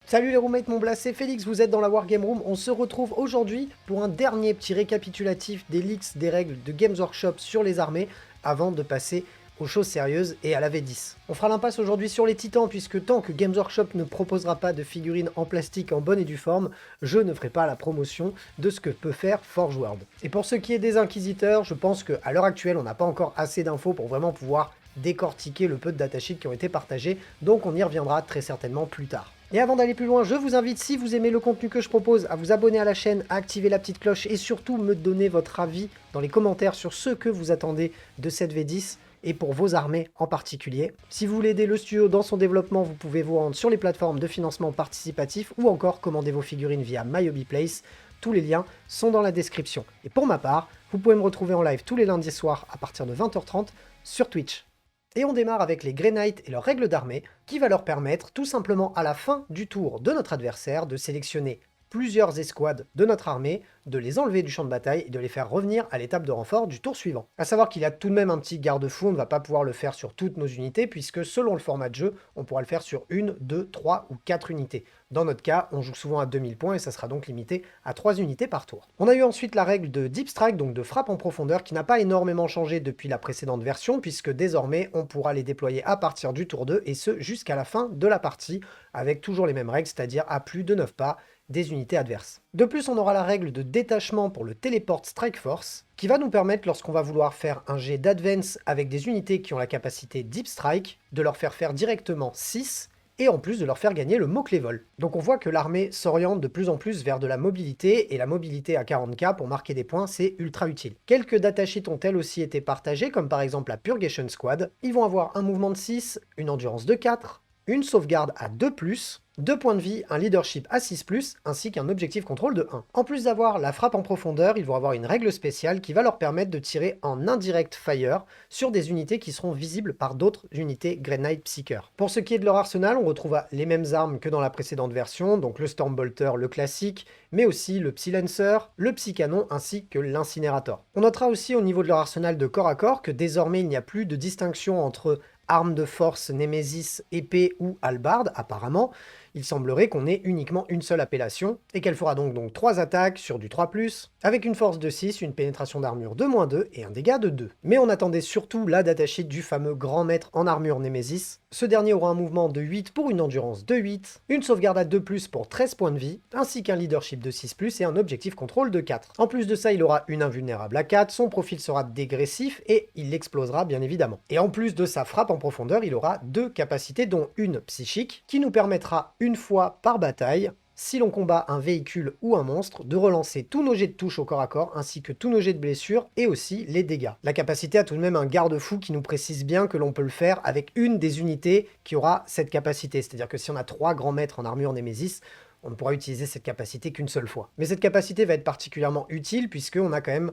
Salut les roommates, mon blast, c'est Félix, vous êtes dans la Wargame Room. On se retrouve aujourd'hui pour un dernier petit récapitulatif des leaks des règles de Games Workshop sur les armées avant de passer aux choses sérieuses et à la V10. On fera l'impasse aujourd'hui sur les titans puisque tant que Games Workshop ne proposera pas de figurines en plastique en bonne et due forme, je ne ferai pas la promotion de ce que peut faire Forge World. Et pour ce qui est des inquisiteurs, je pense qu'à l'heure actuelle on n'a pas encore assez d'infos pour vraiment pouvoir décortiquer le peu de datasheets qui ont été partagés, donc on y reviendra très certainement plus tard. Et avant d'aller plus loin, je vous invite, si vous aimez le contenu que je propose, à vous abonner à la chaîne, à activer la petite cloche et surtout me donner votre avis dans les commentaires sur ce que vous attendez de cette V10 et pour vos armées en particulier. Si vous voulez aider le studio dans son développement, vous pouvez vous rendre sur les plateformes de financement participatif ou encore commander vos figurines via MyHobbyPlace. Tous les liens sont dans la description. Et pour ma part, vous pouvez me retrouver en live tous les lundis soirs à partir de 20h30 sur Twitch. Et on démarre avec les Grey Knights et leurs règles d'armée, qui va leur permettre tout simplement à la fin du tour de notre adversaire de sélectionner plusieurs escouades de notre armée, de les enlever du champ de bataille et de les faire revenir à l'étape de renfort du tour suivant. A savoir qu'il y a tout de même un petit garde-fou, on ne va pas pouvoir le faire sur toutes nos unités, puisque selon le format de jeu, on pourra le faire sur 1, 2, 3 ou 4 unités. Dans notre cas, on joue souvent à 2000 points et ça sera donc limité à 3 unités par tour. On a eu ensuite la règle de Deep Strike, donc de frappe en profondeur, qui n'a pas énormément changé depuis la précédente version, puisque désormais on pourra les déployer à partir du tour 2, et ce jusqu'à la fin de la partie, avec toujours les mêmes règles, c'est-à-dire à plus de 9 pas des unités adverses. De plus, on aura la règle de détachement pour le Teleport Strike Force, qui va nous permettre, lorsqu'on va vouloir faire un jet d'advance avec des unités qui ont la capacité Deep Strike, de leur faire directement 6, et en plus de leur faire gagner le mot-clé vol. Donc on voit que l'armée s'oriente de plus en plus vers de la mobilité, et la mobilité à 40k pour marquer des points, c'est ultra utile. Quelques datasheets ont elles aussi été partagés, comme par exemple la Purgation Squad. Ils vont avoir un mouvement de 6, une endurance de 4, une sauvegarde à 2+, 2 points de vie, un leadership à 6+, ainsi qu'un objectif contrôle de 1. En plus d'avoir la frappe en profondeur, ils vont avoir une règle spéciale qui va leur permettre de tirer en indirect fire sur des unités qui seront visibles par d'autres unités Grey Knight Psyker. Pour ce qui est de leur arsenal, on retrouve les mêmes armes que dans la précédente version, donc le Stormbolter, le classique, mais aussi le Psy-Lancer, le Psy-Canon ainsi que l'Incinérator. On notera aussi au niveau de leur arsenal de corps à corps que désormais il n'y a plus de distinction entre armes de force, némésis, épée ou hallebarde, apparemment. Il semblerait qu'on ait uniquement une seule appellation, et qu'elle fera donc 3 attaques sur du 3+, avec une force de 6, une pénétration d'armure de -2 et un dégât de 2. Mais on attendait surtout la datasheet du fameux grand maître en armure Némésis. Ce dernier aura un mouvement de 8 pour une endurance de 8, une sauvegarde à 2+, pour 13 points de vie, ainsi qu'un leadership de 6+, et un objectif contrôle de 4. En plus de ça, il aura une invulnérable à 4, son profil sera dégressif, et il explosera bien évidemment. Et en plus de sa frappe en profondeur, il aura 2 capacités, dont une psychique, qui nous permettra une fois par bataille, si l'on combat un véhicule ou un monstre, de relancer tous nos jets de touche au corps à corps, ainsi que tous nos jets de blessure, et aussi les dégâts. La capacité a tout de même un garde-fou qui nous précise bien que l'on peut le faire avec une des unités qui aura cette capacité, c'est-à-dire que si on a 3 grands maîtres en armure Némésis, on ne pourra utiliser cette capacité qu'une seule fois. Mais cette capacité va être particulièrement utile, puisqu'on a quand même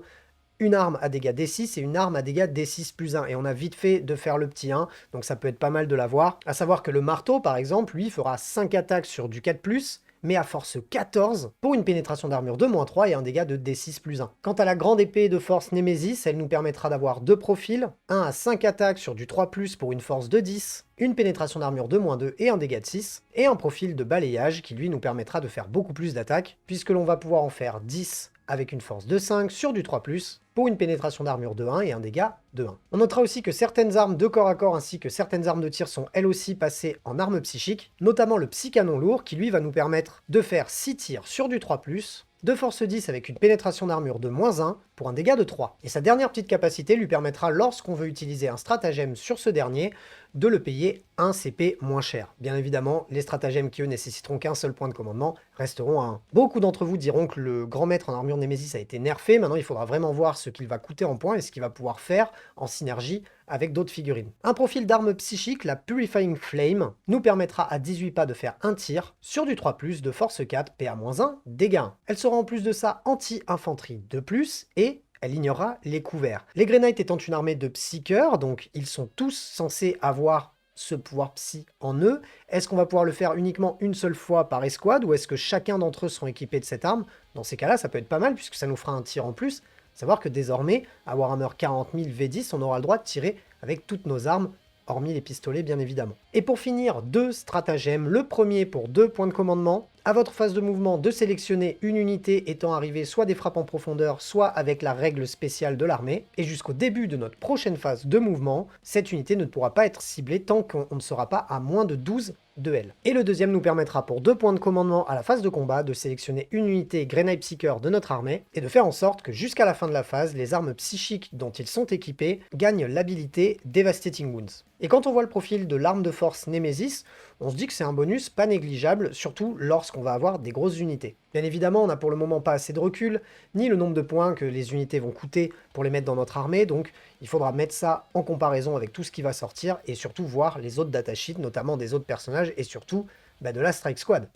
une arme à dégâts D6 et une arme à dégâts D6+1, et on a vite fait de faire le petit 1, donc ça peut être pas mal de l'avoir. À savoir que le marteau, par exemple, lui, fera 5 attaques sur du 4+, mais à force 14, pour une pénétration d'armure de -3 et un dégât de D6+1. Quant à la grande épée de force Némésis, elle nous permettra d'avoir 2 profils, un à 5 attaques sur du 3+, pour une force de 10, une pénétration d'armure de -2 et un dégât de 6, et un profil de balayage qui lui nous permettra de faire beaucoup plus d'attaques, puisque l'on va pouvoir en faire 10 avec une force de 5 sur du 3+, pour une pénétration d'armure de 1 et un dégât de 1. On notera aussi que certaines armes de corps à corps ainsi que certaines armes de tir sont elles aussi passées en armes psychiques, notamment le Psy-Canon lourd qui lui va nous permettre de faire 6 tirs sur du 3+, de force 10 avec une pénétration d'armure de -1 pour un dégât de 3. Et sa dernière petite capacité lui permettra, lorsqu'on veut utiliser un stratagème sur ce dernier, de le payer 1 CP moins cher. Bien évidemment, les stratagèmes qui eux nécessiteront qu'un seul point de commandement resteront à 1. Beaucoup d'entre vous diront que le grand maître en armure Némésis a été nerfé, maintenant il faudra vraiment voir ce qu'il va coûter en points et ce qu'il va pouvoir faire en synergie avec d'autres figurines. Un profil d'arme psychique, la Purifying Flame, nous permettra à 18 pas de faire un tir sur du 3+, de force 4, PA-1, dégâts 1. Elle sera en plus de ça anti-infanterie 2+, et elle ignorera les couverts. Les Grey Knights étant une armée de psycheurs, donc ils sont tous censés avoir ce pouvoir psy en eux. Est-ce qu'on va pouvoir le faire uniquement une seule fois par escouade, ou est-ce que chacun d'entre eux seront équipés de cette arme? Dans ces cas-là, ça peut être pas mal, puisque ça nous fera un tir en plus. Savoir que désormais, à Warhammer 40 000 V10, on aura le droit de tirer avec toutes nos armes hormis les pistolets bien évidemment. Et pour finir, 2 stratagèmes, le premier pour 2 points de commandement. À votre phase de mouvement, de sélectionner une unité étant arrivée soit des frappes en profondeur, soit avec la règle spéciale de l'armée. Et jusqu'au début de notre prochaine phase de mouvement, cette unité ne pourra pas être ciblée tant qu'on ne sera pas à moins de 12 de L. Et le deuxième nous permettra pour 2 points de commandement à la phase de combat de sélectionner une unité Grenade Seeker de notre armée et de faire en sorte que jusqu'à la fin de la phase, les armes psychiques dont ils sont équipés gagnent l'habilité Devastating Wounds. Et quand on voit le profil de l'arme de force Nemesis, on se dit que c'est un bonus pas négligeable, surtout lorsqu'on va avoir des grosses unités. Bien évidemment, on n'a pour le moment pas assez de recul, ni le nombre de points que les unités vont coûter pour les mettre dans notre armée, donc il faudra mettre ça en comparaison avec tout ce qui va sortir, et surtout voir les autres datasheets, notamment des autres personnages, et surtout de la Strike Squad.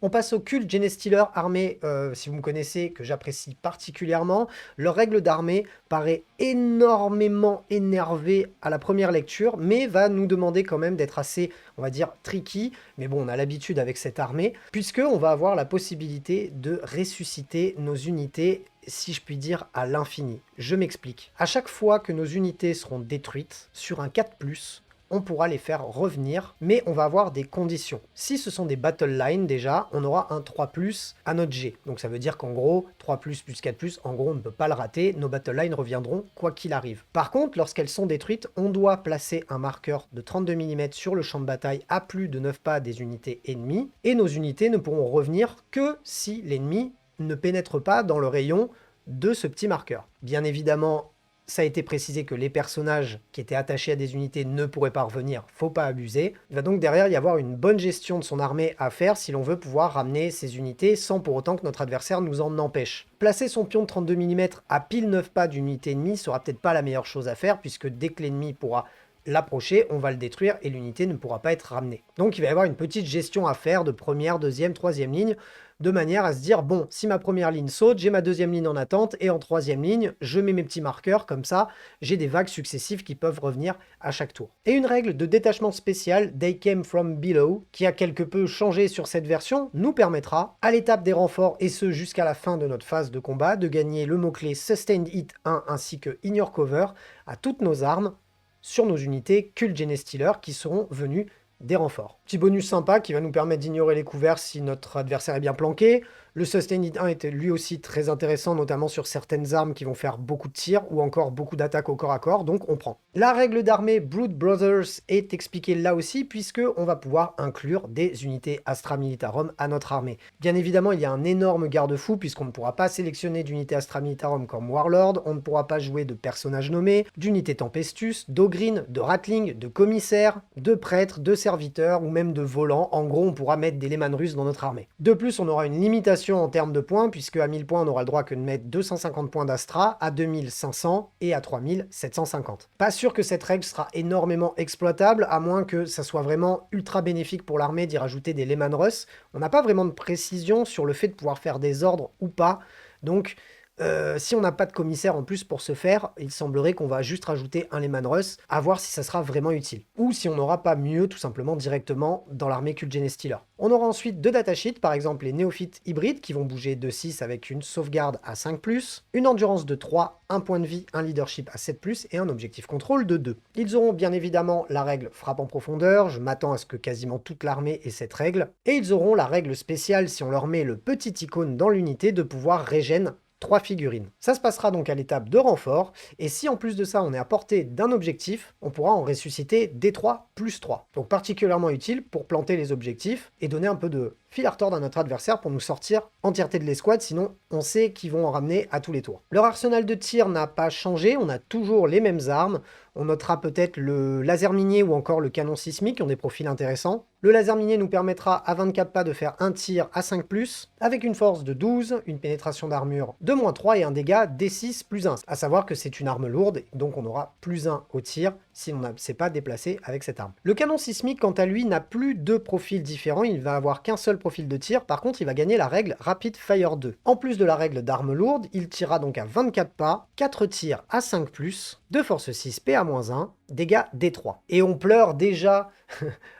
On passe au Cult Genestealer armée, si vous me connaissez, que j'apprécie particulièrement. Leur règle d'armée paraît énormément énervée à la première lecture, mais va nous demander quand même d'être assez, on va dire, tricky. Mais bon, on a l'habitude avec cette armée, puisqu'on va avoir la possibilité de ressusciter nos unités, si je puis dire, à l'infini. Je m'explique. À chaque fois que nos unités seront détruites, sur un 4+, on pourra les faire revenir, mais on va avoir des conditions. Si ce sont des battle lines déjà, on aura un 3+ à notre G. Donc ça veut dire qu'en gros, 3+, plus 4+, en gros on ne peut pas le rater, nos battle lines reviendront quoi qu'il arrive. Par contre, lorsqu'elles sont détruites, on doit placer un marqueur de 32 mm sur le champ de bataille à plus de 9 pas des unités ennemies, et nos unités ne pourront revenir que si l'ennemi ne pénètre pas dans le rayon de ce petit marqueur. Bien évidemment, ça a été précisé que les personnages qui étaient attachés à des unités ne pourraient pas revenir, faut pas abuser. Il va donc derrière y avoir une bonne gestion de son armée à faire si l'on veut pouvoir ramener ces unités sans pour autant que notre adversaire nous en empêche. Placer son pion de 32 mm à pile 9 pas d'une unité ennemie sera peut-être pas la meilleure chose à faire puisque dès que l'ennemi pourra l'approcher, on va le détruire et l'unité ne pourra pas être ramenée. Donc il va y avoir une petite gestion à faire de première, deuxième, troisième ligne, de manière à se dire, bon, si ma première ligne saute, j'ai ma deuxième ligne en attente, et en troisième ligne, je mets mes petits marqueurs, comme ça, j'ai des vagues successives qui peuvent revenir à chaque tour. Et une règle de détachement spécial, They Came From Below, qui a quelque peu changé sur cette version, nous permettra, à l'étape des renforts, et ce jusqu'à la fin de notre phase de combat, de gagner le mot-clé Sustained Hit 1 ainsi que In Your Cover à toutes nos armes, sur nos unités Cult Genestealer qui seront venus des renforts. Petit bonus sympa qui va nous permettre d'ignorer les couverts si notre adversaire est bien planqué. Le Sustained 1 était lui aussi très intéressant, notamment sur certaines armes qui vont faire beaucoup de tirs ou encore beaucoup d'attaques au corps à corps, donc on prend. La règle d'armée Brood Brothers est expliquée là aussi, puisque on va pouvoir inclure des unités Astra Militarum à notre armée. Bien évidemment, il y a un énorme garde-fou, puisqu'on ne pourra pas sélectionner d'unités Astra Militarum comme Warlord, on ne pourra pas jouer de personnages nommés, d'unités Tempestus, d'Ogryn, de Ratling, de commissaires, de prêtres, de serviteurs ou même de volants. En gros, on pourra mettre des Lehman russes dans notre armée. De plus, on aura une limitation en termes de points, puisque à 1000 points, on n'aura le droit que de mettre 250 points d'Astra, à 2500 et à 3750. Pas sûr que cette règle sera énormément exploitable, à moins que ça soit vraiment ultra bénéfique pour l'armée d'y rajouter des Lehman Russ. On n'a pas vraiment de précision sur le fait de pouvoir faire des ordres ou pas, donc si on n'a pas de commissaire en plus pour ce faire, il semblerait qu'on va juste rajouter un Lehman Russ, à voir si ça sera vraiment utile. Ou si on n'aura pas mieux tout simplement directement dans l'armée Cult Genestealer. On aura ensuite deux datasheets, par exemple les néophytes hybrides qui vont bouger de 6 avec une sauvegarde à 5+, une endurance de 3, un point de vie, un leadership à 7+, et un objectif contrôle de 2. Ils auront bien évidemment la règle frappe en profondeur, je m'attends à ce que quasiment toute l'armée ait cette règle, et ils auront la règle spéciale si on leur met le petit icône dans l'unité de pouvoir régène 3 figurines. Ça se passera donc à l'étape de renfort, et si en plus de ça on est à portée d'un objectif, on pourra en ressusciter D3+3. Donc particulièrement utile pour planter les objectifs et donner un peu de fil à retordre à notre adversaire pour nous sortir entièreté de l'escouade, sinon on sait qu'ils vont en ramener à tous les tours. Leur arsenal de tir n'a pas changé, on a toujours les mêmes armes, on notera peut-être le laser minier ou encore le canon sismique qui ont des profils intéressants. Le laser minier nous permettra à 24 pas de faire un tir à 5+, avec une force de 12, une pénétration d'armure de -3 et un dégât D6+1. À savoir que c'est une arme lourde, donc on aura +1 au tir si on ne s'est pas déplacé avec cette arme. Le canon sismique, quant à lui, n'a plus de profils différents, il va avoir qu'un seul profil de tir, par contre il va gagner la règle Rapid Fire 2. En plus de la règle d'arme lourde, il tirera donc à 24 pas, 4 tirs à 5+, de force 6, PA-1, dégâts D3. Et on pleure déjà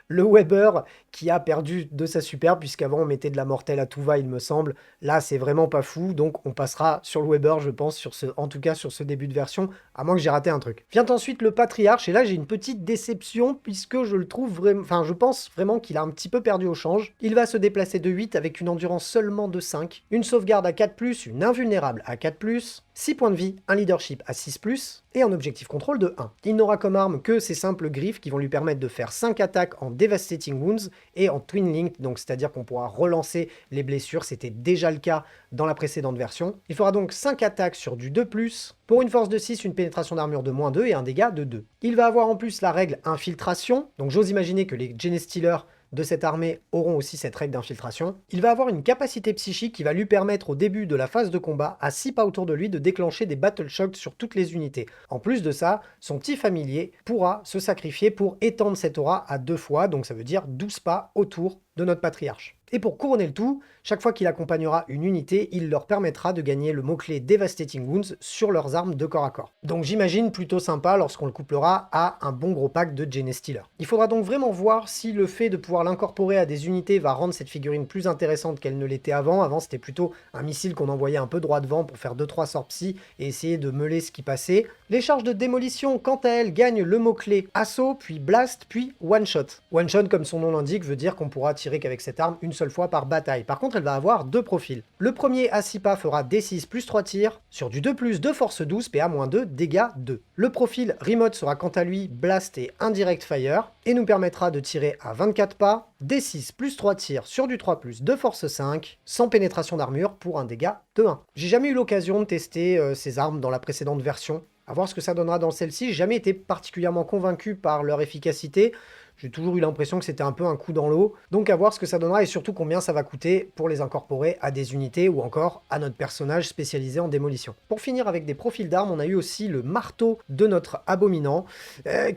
le Weber qui a perdu de sa superbe, puisqu'avant on mettait de la mortelle à tout va, il me semble. Là, c'est vraiment pas fou, donc on passera sur le Weber, je pense, en tout cas sur ce début de version, à moins que j'ai raté un truc. Vient ensuite le Patriarche, et là j'ai une petite déception, puisque je le trouve vraiment, enfin je pense vraiment qu'il a un petit peu perdu au change. Il va se déplacer de 8 avec une endurance seulement de 5, une sauvegarde à 4+, une invulnérable à 4+, 6 points de vie, un leadership à 6+, et un objectif contrôle de 1. Il n'aura comme arme que ses simples griffes qui vont lui permettre de faire 5 attaques en Devastating Wounds et en Twin Linked, donc c'est-à-dire qu'on pourra relancer les blessures, c'était déjà le cas dans la précédente version. Il fera donc 5 attaques sur du 2+, pour une force de 6, une pénétration d'armure de -2 et un dégât de 2. Il va avoir en plus la règle Infiltration, donc j'ose imaginer que les Genestealers de cette armée auront aussi cette règle d'infiltration. Il va avoir une capacité psychique qui va lui permettre au début de la phase de combat à 6 pas autour de lui de déclencher des Battle Shocks sur toutes les unités. En plus de ça, son petit familier pourra se sacrifier pour étendre cette aura à 2 fois, donc ça veut dire 12 pas autour de notre patriarche. Et pour couronner le tout, chaque fois qu'il accompagnera une unité, il leur permettra de gagner le mot-clé Devastating Wounds sur leurs armes de corps à corps. Donc j'imagine plutôt sympa lorsqu'on le couplera à un bon gros pack de Genestealer. Il faudra donc vraiment voir si le fait de pouvoir l'incorporer à des unités va rendre cette figurine plus intéressante qu'elle ne l'était avant. Avant c'était plutôt un missile qu'on envoyait un peu droit devant pour faire 2-3 sorts psy et essayer de meuler ce qui passait. Les charges de démolition, quant à elles, gagnent le mot-clé assaut, puis blast, puis one shot. One shot, comme son nom l'indique, veut dire qu'on pourra tirer qu'avec cette arme une seule fois par bataille. Par contre, elle va avoir deux profils. Le premier à 6 pas fera D6 plus 3 tirs sur du 2+, de force 12, PA-2, dégâts 2. Le profil remote sera quant à lui blast et indirect fire et nous permettra de tirer à 24 pas, D6 plus 3 tirs sur du 3+, de force 5, sans pénétration d'armure pour un dégât de 1. J'ai jamais eu l'occasion de tester ces armes dans la précédente version. À voir ce que ça donnera dans celle-ci. J'ai jamais été particulièrement convaincu par leur efficacité. J'ai toujours eu l'impression que c'était un peu un coup dans l'eau. Donc à voir ce que ça donnera et surtout combien ça va coûter pour les incorporer à des unités ou encore à notre personnage spécialisé en démolition. Pour finir avec des profils d'armes, on a eu aussi le marteau de notre abominant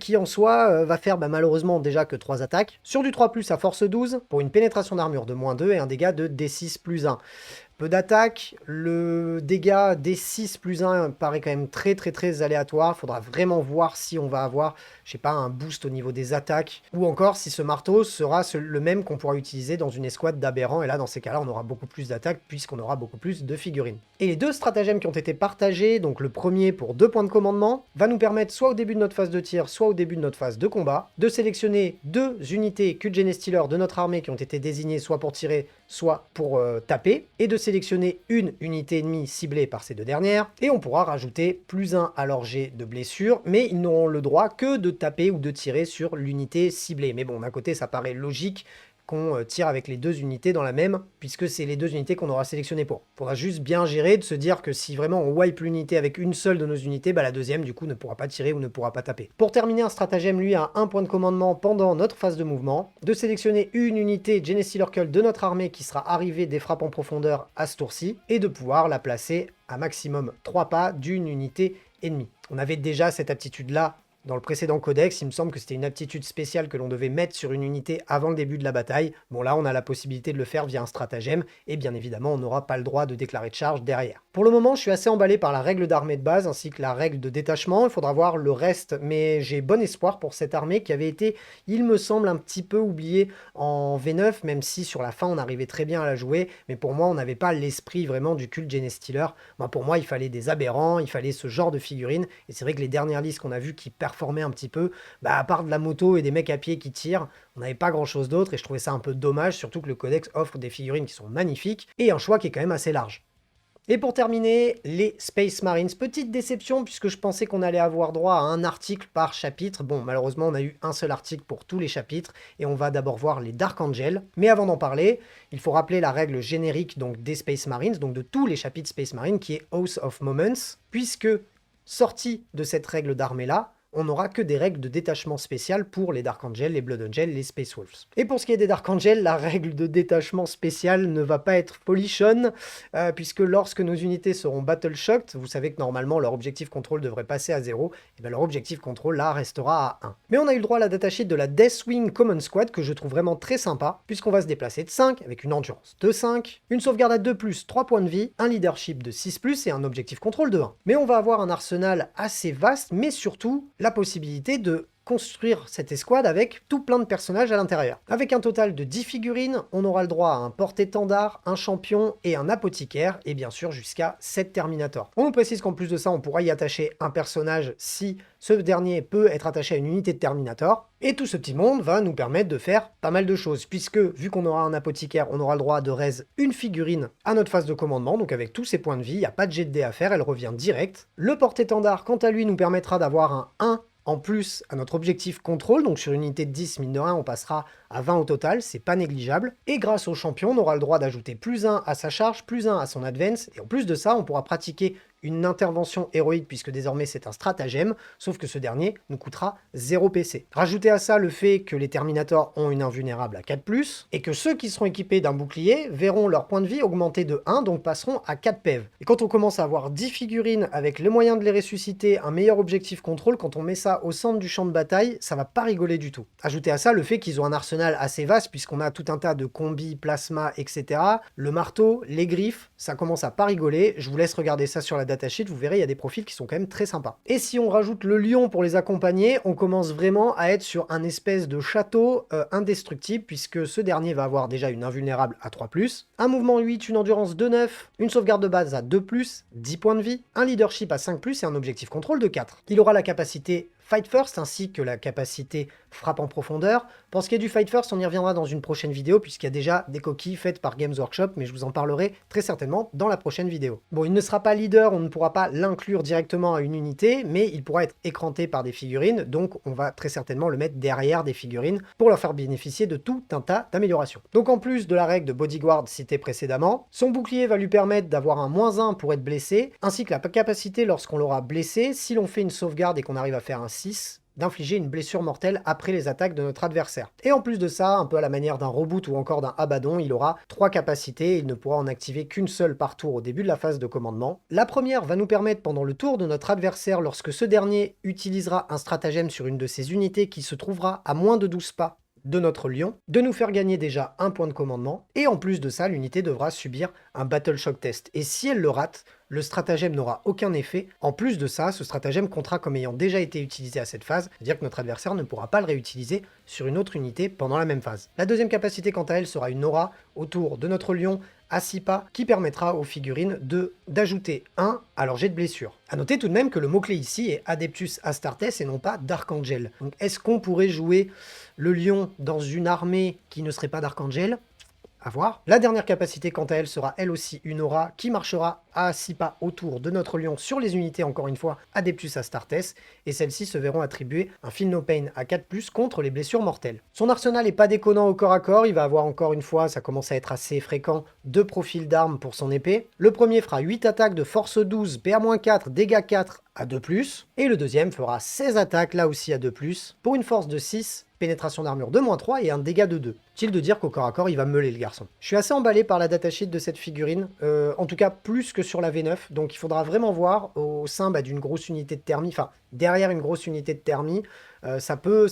qui en soi va faire malheureusement déjà que 3 attaques. Sur du 3+, à force 12 pour une pénétration d'armure de -2 et un dégât de D6 plus 1. Peu d'attaque, le dégât D6 plus 1 paraît quand même très aléatoire. Il faudra vraiment voir si on va avoir, je sais pas, un boost au niveau des attaques, ou encore si ce marteau sera le même qu'on pourra utiliser dans une escouade d'aberrants, et là dans ces cas-là on aura beaucoup plus d'attaques puisqu'on aura beaucoup plus de figurines. Et les deux stratagèmes qui ont été partagés, donc le premier pour 2 points de commandement, va nous permettre soit au début de notre phase de tir, soit au début de notre phase de combat, de sélectionner 2 unités Kult Genestealer de notre armée qui ont été désignées soit pour tirer, soit pour taper, et de sélectionner une unité ennemie ciblée par ces deux dernières, et on pourra rajouter +1 à leur jet de blessure, mais ils n'auront le droit que de taper ou de tirer sur l'unité ciblée. Mais bon, d'un côté, ça paraît logique qu'on tire avec les deux unités dans la même, puisque c'est les deux unités qu'on aura sélectionnées pour. Faudra juste bien gérer, de se dire que si vraiment on wipe l'unité avec une seule de nos unités, la deuxième du coup ne pourra pas tirer ou ne pourra pas taper. Pour terminer, un stratagème lui a 1 point de commandement pendant notre phase de mouvement, de sélectionner une unité Genestealer Cult de notre armée qui sera arrivée des frappes en profondeur à ce tour-ci, et de pouvoir la placer à maximum 3 pas d'une unité ennemie. On avait déjà cette aptitude-là dans le précédent codex, il me semble que c'était une aptitude spéciale que l'on devait mettre sur une unité avant le début de la bataille. Bon là, on a la possibilité de le faire via un stratagème, et bien évidemment, on n'aura pas le droit de déclarer de charge derrière. Pour le moment, je suis assez emballé par la règle d'armée de base, ainsi que la règle de détachement. Il faudra voir le reste, mais j'ai bon espoir pour cette armée qui avait été, il me semble, un petit peu oubliée en V9, même si sur la fin, on arrivait très bien à la jouer, mais pour moi, on n'avait pas l'esprit vraiment du Kult Genestealer. Pour moi, il fallait des aberrants, il fallait ce genre de figurines, et c'est vrai que les dernières listes qu'on a vues qui performer un petit peu, à part de la moto et des mecs à pied qui tirent, on n'avait pas grand chose d'autre et je trouvais ça un peu dommage, surtout que le codex offre des figurines qui sont magnifiques et un choix qui est quand même assez large. Et pour terminer, les Space Marines. Petite déception puisque je pensais qu'on allait avoir droit à un article par chapitre. Bon, malheureusement, on a eu un seul article pour tous les chapitres et on va d'abord voir les Dark Angels. Mais avant d'en parler, il faut rappeler la règle générique donc des Space Marines, donc de tous les chapitres Space Marines, qui est Oath of Moments, puisque sorti de cette règle d'armée-là, on n'aura que des règles de détachement spéciales pour les Dark Angel, les Blood Angel, les Space Wolves. Et pour ce qui est des Dark Angel, la règle de détachement spécial ne va pas être folichonne, puisque lorsque nos unités seront Battle Shocked, vous savez que normalement leur objectif contrôle devrait passer à 0, et bien leur objectif contrôle là restera à 1. Mais on a eu le droit à la datasheet de la Deathwing Common Squad que je trouve vraiment très sympa, puisqu'on va se déplacer de 5 avec une endurance de 5, une sauvegarde à 2+, 3 points de vie, un leadership de 6+, et un objectif contrôle de 1. Mais on va avoir un arsenal assez vaste, mais surtout la possibilité de construire cette escouade avec tout plein de personnages à l'intérieur. Avec un total de 10 figurines, on aura le droit à un porte-étendard, un champion et un apothicaire, et bien sûr jusqu'à 7 Terminators. On nous précise qu'en plus de ça, on pourra y attacher un personnage si ce dernier peut être attaché à une unité de Terminator. Et tout ce petit monde va nous permettre de faire pas mal de choses, puisque vu qu'on aura un apothicaire, on aura le droit de raise une figurine à notre phase de commandement, donc avec tous ses points de vie, il n'y a pas de jet de dés à faire, elle revient direct. Le porte-étendard, quant à lui, nous permettra d'avoir un 1 en plus à notre objectif contrôle, donc sur une unité de 10, mine de rien, on passera à 20 au total, c'est pas négligeable. Et grâce au champion, on aura le droit d'ajouter +1 à sa charge, +1 à son advance, et en plus de ça, on pourra pratiquer une intervention héroïque puisque désormais c'est un stratagème, sauf que ce dernier nous coûtera 0 PC. Rajoutez à ça le fait que les Terminators ont une invulnérable à 4+, et que ceux qui seront équipés d'un bouclier verront leur point de vie augmenter de 1, donc passeront à 4 PEV. Et quand on commence à avoir 10 figurines avec les moyens de les ressusciter, un meilleur objectif contrôle, quand on met ça au centre du champ de bataille, ça va pas rigoler du tout. Ajoutez à ça le fait qu'ils ont un arsenal assez vaste puisqu'on a tout un tas de combis, plasma, etc. Le marteau, les griffes, ça commence à pas rigoler, je vous laisse regarder ça sur la datasheet, vous verrez, il y a des profils qui sont quand même très sympas. Et si on rajoute le lion pour les accompagner, on commence vraiment à être sur un espèce de château indestructible, puisque ce dernier va avoir déjà une invulnérable à 3+, un mouvement 8, une endurance de 9, une sauvegarde de base à 2+, 10 points de vie, un leadership à 5+, et un objectif contrôle de 4. Il aura la capacité Fight First ainsi que la capacité frappe en profondeur. Pour ce qui est du Fight First, on y reviendra dans une prochaine vidéo puisqu'il y a déjà des coquilles faites par Games Workshop, mais je vous en parlerai très certainement dans la prochaine vidéo. Bon, il ne sera pas leader, on ne pourra pas l'inclure directement à une unité, mais il pourra être écranté par des figurines, donc on va très certainement le mettre derrière des figurines pour leur faire bénéficier de tout un tas d'améliorations. Donc en plus de la règle de Bodyguard citée précédemment, son bouclier va lui permettre d'avoir un -1 pour être blessé, ainsi que la capacité lorsqu'on l'aura blessé, si l'on fait une sauvegarde et qu'on arrive à faire un 6, d'infliger une blessure mortelle après les attaques de notre adversaire. Et en plus de ça, un peu à la manière d'un reboot ou encore d'un Abaddon, il aura 3 capacités et il ne pourra en activer qu'une seule par tour au début de la phase de commandement. La première va nous permettre pendant le tour de notre adversaire, lorsque ce dernier utilisera un stratagème sur une de ses unités qui se trouvera à moins de 12 pas de notre lion, de nous faire gagner déjà un point de commandement, et en plus de ça, l'unité devra subir un Battle Shock Test. Et si elle le rate, le stratagème n'aura aucun effet. En plus de ça, ce stratagème comptera comme ayant déjà été utilisé à cette phase, c'est-à-dire que notre adversaire ne pourra pas le réutiliser sur une autre unité pendant la même phase. La deuxième capacité, quant à elle, sera une aura autour de notre lion à 6 pas qui permettra aux figurines d'ajouter 1 à leur jet de blessure. A noter tout de même que le mot-clé ici est Adeptus Astartes et non pas Dark Angel. Donc est-ce qu'on pourrait jouer le lion dans une armée qui ne serait pas Dark Angel ? À voir. La dernière capacité, quant à elle, sera elle aussi une aura qui marchera à 6 pas autour de notre lion sur les unités, encore une fois, Adeptus Astartes, et celles-ci se verront attribuer un Feel No Pain à 4+, contre les blessures mortelles. Son arsenal est pas déconnant au corps à corps, il va avoir encore une fois, ça commence à être assez fréquent, 2 profils d'armes pour son épée. Le premier fera 8 attaques de force 12, PA-4, dégâts 4 à 2+, et le deuxième fera 16 attaques, là aussi à 2+, pour une force de 6, pénétration d'armure de -3 et un dégât de 2. Utile de dire qu'au corps à corps, il va meuler le garçon. Je suis assez emballé par la datasheet de cette figurine, en tout cas plus que sur la V9, donc il faudra vraiment voir au sein d'une grosse unité de thermie, enfin derrière une grosse unité de thermie, ça peut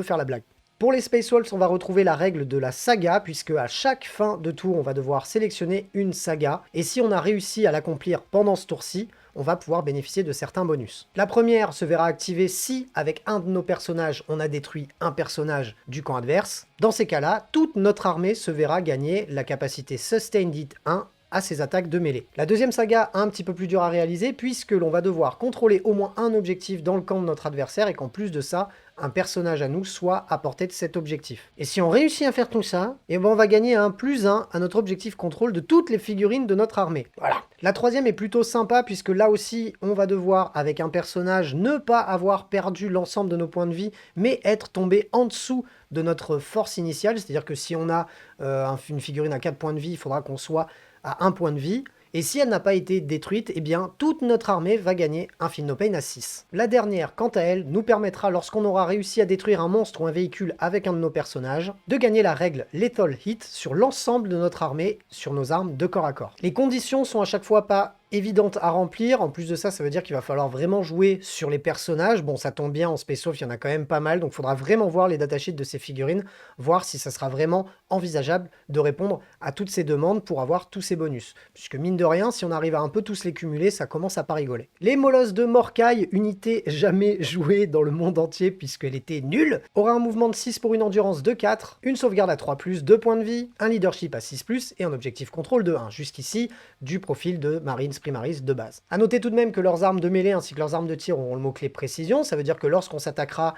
faire la blague. Pour les Space Wolves, on va retrouver la règle de la saga, puisque à chaque fin de tour, on va devoir sélectionner une saga, et si on a réussi à l'accomplir pendant ce tour-ci, on va pouvoir bénéficier de certains bonus. La première se verra activée si, avec un de nos personnages, on a détruit un personnage du camp adverse. Dans ces cas-là, toute notre armée se verra gagner la capacité Sustained Hit 1 à ses attaques de mêlée. La deuxième saga, un petit peu plus dur à réaliser, puisque l'on va devoir contrôler au moins un objectif dans le camp de notre adversaire, et qu'en plus de ça, un personnage à nous soit à portée de cet objectif. Et si on réussit à faire tout ça, et ben on va gagner un +1 à notre objectif contrôle de toutes les figurines de notre armée. Voilà. La troisième est plutôt sympa, puisque là aussi, on va devoir, avec un personnage, ne pas avoir perdu l'ensemble de nos points de vie, mais être tombé en dessous de notre force initiale, c'est-à-dire que si on a une figurine à 4 points de vie, il faudra qu'on soit à 1 point de vie. Et si elle n'a pas été détruite, eh bien toute notre armée va gagner un Feel No Pain à 6. La dernière, quant à elle, nous permettra, lorsqu'on aura réussi à détruire un monstre ou un véhicule avec un de nos personnages, de gagner la règle Lethal Hit sur l'ensemble de notre armée, sur nos armes de corps à corps. Les conditions sont à chaque fois pas évidente à remplir. En plus de ça, ça veut dire qu'il va falloir vraiment jouer sur les personnages. Bon, ça tombe bien, en Space-Off, il y en a quand même pas mal, donc il faudra vraiment voir les datasheets de ces figurines, voir si ça sera vraiment envisageable de répondre à toutes ces demandes pour avoir tous ces bonus. Puisque mine de rien, si on arrive à un peu tous les cumuler, ça commence à pas rigoler. Les molosses de Morkai, unité jamais jouée dans le monde entier puisqu'elle était nulle, aura un mouvement de 6 pour une endurance de 4, une sauvegarde à 3+, 2 points de vie, un leadership à 6+, et un objectif contrôle de 1. Jusqu'ici, du profil de Marines Primaris de base. A noter tout de même que leurs armes de mêlée ainsi que leurs armes de tir auront le mot-clé précision, ça veut dire que lorsqu'on s'attaquera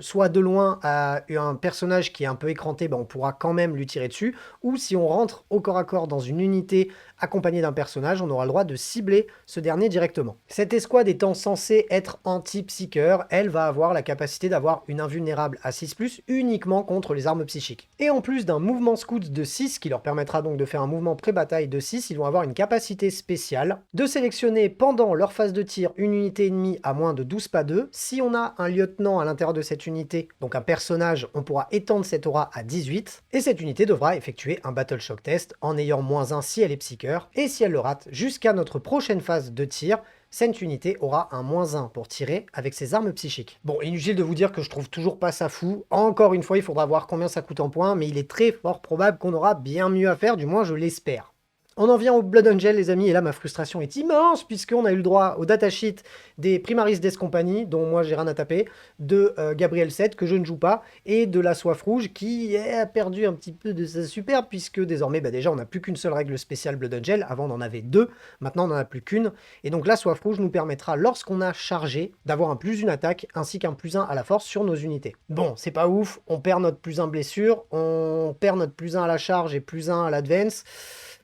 soit de loin à un personnage qui est un peu écranté, on pourra quand même lui tirer dessus, ou si on rentre au corps à corps dans une unité accompagnée d'un personnage, on aura le droit de cibler ce dernier directement. Cette escouade étant censée être anti-psycheur, elle va avoir la capacité d'avoir une invulnérable à 6+, uniquement contre les armes psychiques. Et en plus d'un mouvement scout de 6, qui leur permettra donc de faire un mouvement pré-bataille de 6, ils vont avoir une capacité spéciale de sélectionner pendant leur phase de tir une unité ennemie à moins de 12 pas d'eux. Si on a un lieutenant à l'intérieur de cette unité, donc un personnage, on pourra étendre cette aura à 18, et cette unité devra effectuer un Battle Shock Test en ayant -1 si elle est psycheur, et si elle le rate jusqu'à notre prochaine phase de tir, cette unité aura un -1 pour tirer avec ses armes psychiques. Bon, inutile de vous dire que je trouve toujours pas ça fou. Encore une fois, il faudra voir combien ça coûte en points, mais il est très fort probable qu'on aura bien mieux à faire, du moins je l'espère. On en vient au Blood Angel, les amis, et là ma frustration est immense, puisqu'on a eu le droit au datasheet des Primaris Death Company, dont moi j'ai rien à taper, de Gabriel 7, que je ne joue pas, et de la Soif Rouge, qui a perdu un petit peu de sa superbe, puisque désormais, déjà, on n'a plus qu'une seule règle spéciale Blood Angel, avant on en avait 2, maintenant on n'en a plus qu'une, et donc la Soif Rouge nous permettra, lorsqu'on a chargé, d'avoir un +1 attaque, ainsi qu'un +1 à la force sur nos unités. Bon, c'est pas ouf, on perd notre +1 blessure, on perd notre +1 à la charge et +1 à l'advance.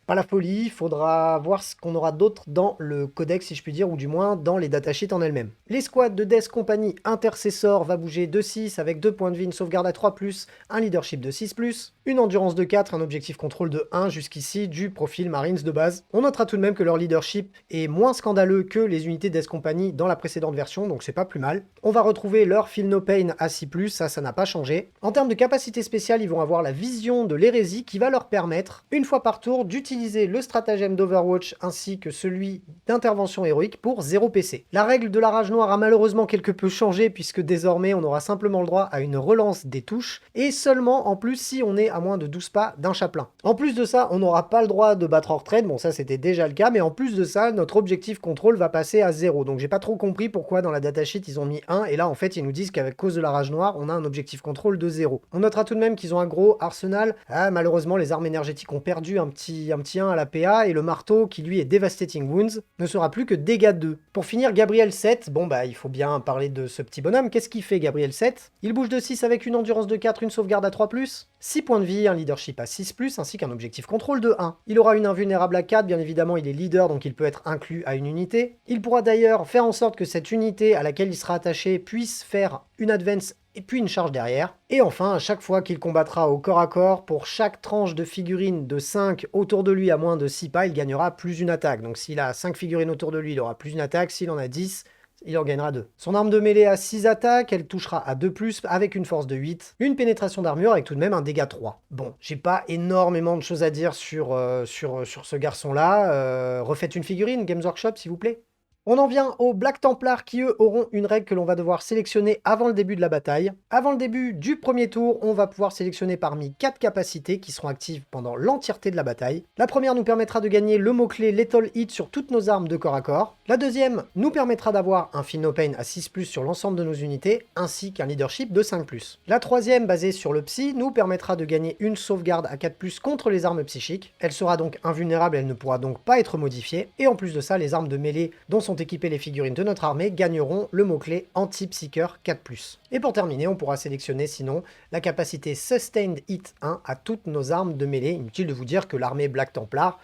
Pas la folie, faudra voir ce qu'on aura d'autre dans le codex si je puis dire, ou du moins dans les datasheets en elles-mêmes. L'escouade de Death Company Intercessor va bouger de 6 avec 2 points de vie, une sauvegarde à 3+, un leadership de 6+, une endurance de 4, un objectif contrôle de 1, jusqu'ici du profil Marines de base. On notera tout de même que leur leadership est moins scandaleux que les unités Death Company dans la précédente version, donc c'est pas plus mal. On va retrouver leur Feel No Pain à 6+, ça n'a pas changé. En termes de capacité spéciale, ils vont avoir la vision de l'hérésie qui va leur permettre, une fois par tour, d'utiliser le stratagème d'Overwatch ainsi que celui d'intervention héroïque pour 0 PC. La règle de la rage noire a malheureusement quelque peu changé puisque désormais on aura simplement le droit à une relance des touches et seulement en plus si on est à moins de 12 pas d'un chaplain. En plus de ça, on n'aura pas le droit de battre en retraite, bon ça c'était déjà le cas, mais en plus de ça, notre objectif contrôle va passer à 0. Donc j'ai pas trop compris pourquoi dans la datasheet ils ont mis 1 et là en fait ils nous disent qu'avec cause de la rage noire, on a un objectif contrôle de 0. On notera tout de même qu'ils ont un gros arsenal. Ah, malheureusement les armes énergétiques ont perdu un petit 1 à la PA et le marteau qui lui est Devastating Wounds ne sera plus que dégâts 2. Pour finir, Gabriel 7, il faut bien parler de ce petit bonhomme. Qu'est-ce qu'il fait Gabriel 7? Il bouge de 6 avec une endurance de 4, une sauvegarde à 3+, 6 points de vie, un leadership à 6+, ainsi qu'un objectif contrôle de 1. Il aura une invulnérable à 4, bien évidemment il est leader donc il peut être inclus à une unité. Il pourra d'ailleurs faire en sorte que cette unité à laquelle il sera attaché puisse faire une advance et puis une charge derrière. Et enfin, à chaque fois qu'il combattra au corps à corps, pour chaque tranche de figurines de 5 autour de lui à moins de 6 pas, il gagnera +1 attaque. Donc s'il a 5 figurines autour de lui, il aura +1 attaque, s'il en a 10, il en gagnera 2. Son arme de mêlée a 6 attaques, elle touchera à 2+, avec une force de 8, une pénétration d'armure avec tout de même un dégât 3. Bon, j'ai pas énormément de choses à dire sur ce garçon-là. Refaites une figurine, Games Workshop, s'il vous plaît. On en vient aux Black Templars qui, eux, auront une règle que l'on va devoir sélectionner avant le début de la bataille. Avant le début du premier tour, on va pouvoir sélectionner parmi 4 capacités qui seront actives pendant l'entièreté de la bataille. La première nous permettra de gagner le mot-clé Lethal Hit sur toutes nos armes de corps à corps. La deuxième nous permettra d'avoir un Feel No Pain à 6+, sur l'ensemble de nos unités, ainsi qu'un leadership de 5+. La troisième, basée sur le psy, nous permettra de gagner une sauvegarde à 4+, contre les armes psychiques. Elle sera donc invulnérable, elle ne pourra donc pas être modifiée. Et en plus de ça, les armes de mêlée dont sont équipées les figurines de notre armée gagneront le mot-clé anti-psycheur 4+. Et pour terminer, on pourra sélectionner sinon la capacité Sustained Hit 1 à toutes nos armes de mêlée. Inutile de vous dire que l'armée Black Templar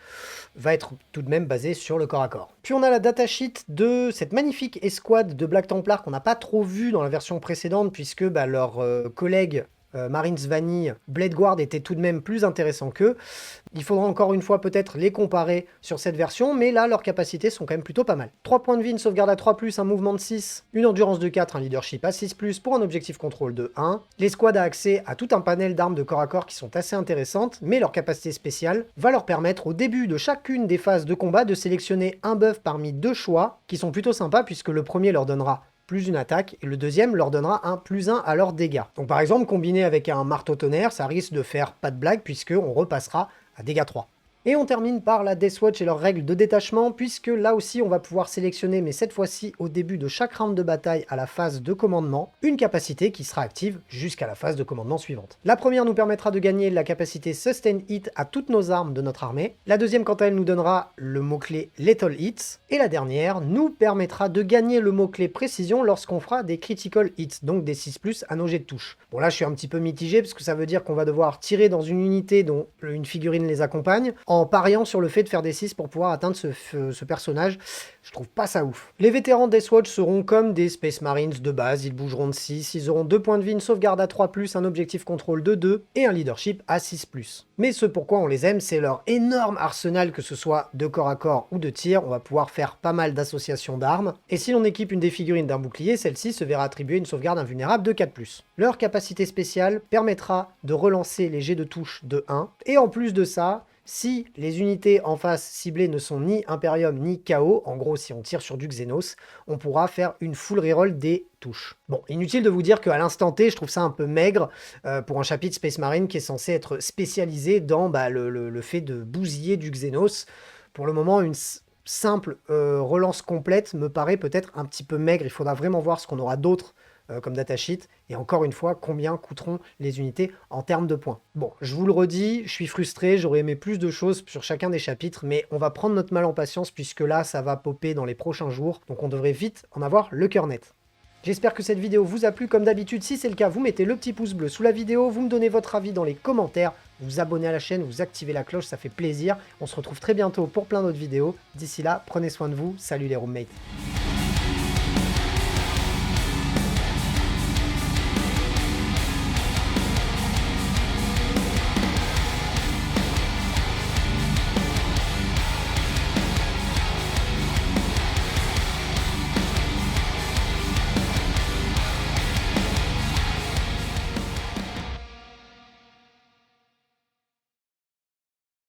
va être tout de même basée sur le corps à corps. Puis on a la datasheet de cette magnifique escouade de Black Templar qu'on n'a pas trop vue dans la version précédente puisque leurs collègues Marines Vanille, Blade Guard étaient tout de même plus intéressants qu'eux. Il faudra encore une fois peut-être les comparer sur cette version, mais là leurs capacités sont quand même plutôt pas mal. 3 points de vie, une sauvegarde à 3+, un mouvement de 6, une endurance de 4, un leadership à 6+, pour un objectif contrôle de 1. L'escouade a accès à tout un panel d'armes de corps à corps qui sont assez intéressantes, mais leur capacité spéciale va leur permettre au début de chacune des phases de combat de sélectionner un buff parmi 2 choix, qui sont plutôt sympas puisque le premier leur donnera plus une attaque, et le deuxième leur donnera un +1 à leurs dégâts. Donc par exemple, combiné avec un marteau tonnerre, ça risque de faire pas de blague puisque on repassera à dégâts 3. Et on termine par la Deathwatch et leurs règles de détachement, puisque là aussi on va pouvoir sélectionner, mais cette fois-ci au début de chaque round de bataille à la phase de commandement, une capacité qui sera active jusqu'à la phase de commandement suivante. La première nous permettra de gagner la capacité Sustain Hit à toutes nos armes de notre armée, la deuxième quant à elle nous donnera le mot-clé Lethal Hits, et la dernière nous permettra de gagner le mot-clé Précision lorsqu'on fera des Critical Hits, donc des 6+, à nos jets de touche. Bon là je suis un petit peu mitigé, parce que ça veut dire qu'on va devoir tirer dans une unité dont une figurine les accompagne, en pariant sur le fait de faire des 6 pour pouvoir atteindre ce personnage. Je trouve pas ça ouf. Les vétérans Deathwatch seront comme des Space Marines de base, ils bougeront de 6, ils auront 2 points de vie, une sauvegarde à 3+, un objectif contrôle de 2 et un leadership à 6+. Mais ce pourquoi on les aime, c'est leur énorme arsenal, que ce soit de corps à corps ou de tir. On va pouvoir faire pas mal d'associations d'armes, et si l'on équipe une des figurines d'un bouclier, celle-ci se verra attribuer une sauvegarde invulnérable de 4+. Leur capacité spéciale permettra de relancer les jets de touche de 1, et en plus de ça, si les unités en face ciblées ne sont ni Imperium ni KO, en gros si on tire sur du Xenos, on pourra faire une full reroll des touches. Bon, inutile de vous dire qu'à l'instant T, je trouve ça un peu maigre pour un chapitre Space Marine qui est censé être spécialisé dans le fait de bousiller du Xenos. Pour le moment, une simple relance complète me paraît peut-être un petit peu maigre. Il faudra vraiment voir ce qu'on aura d'autre comme datasheet, et encore une fois, combien coûteront les unités en termes de points. Bon, je vous le redis, je suis frustré, j'aurais aimé plus de choses sur chacun des chapitres, mais on va prendre notre mal en patience, puisque là, ça va popper dans les prochains jours, donc on devrait vite en avoir le cœur net. J'espère que cette vidéo vous a plu, comme d'habitude, si c'est le cas, vous mettez le petit pouce bleu sous la vidéo, vous me donnez votre avis dans les commentaires, vous vous abonnez à la chaîne, vous activez la cloche, ça fait plaisir. On se retrouve très bientôt pour plein d'autres vidéos. D'ici là, prenez soin de vous, salut les roommates.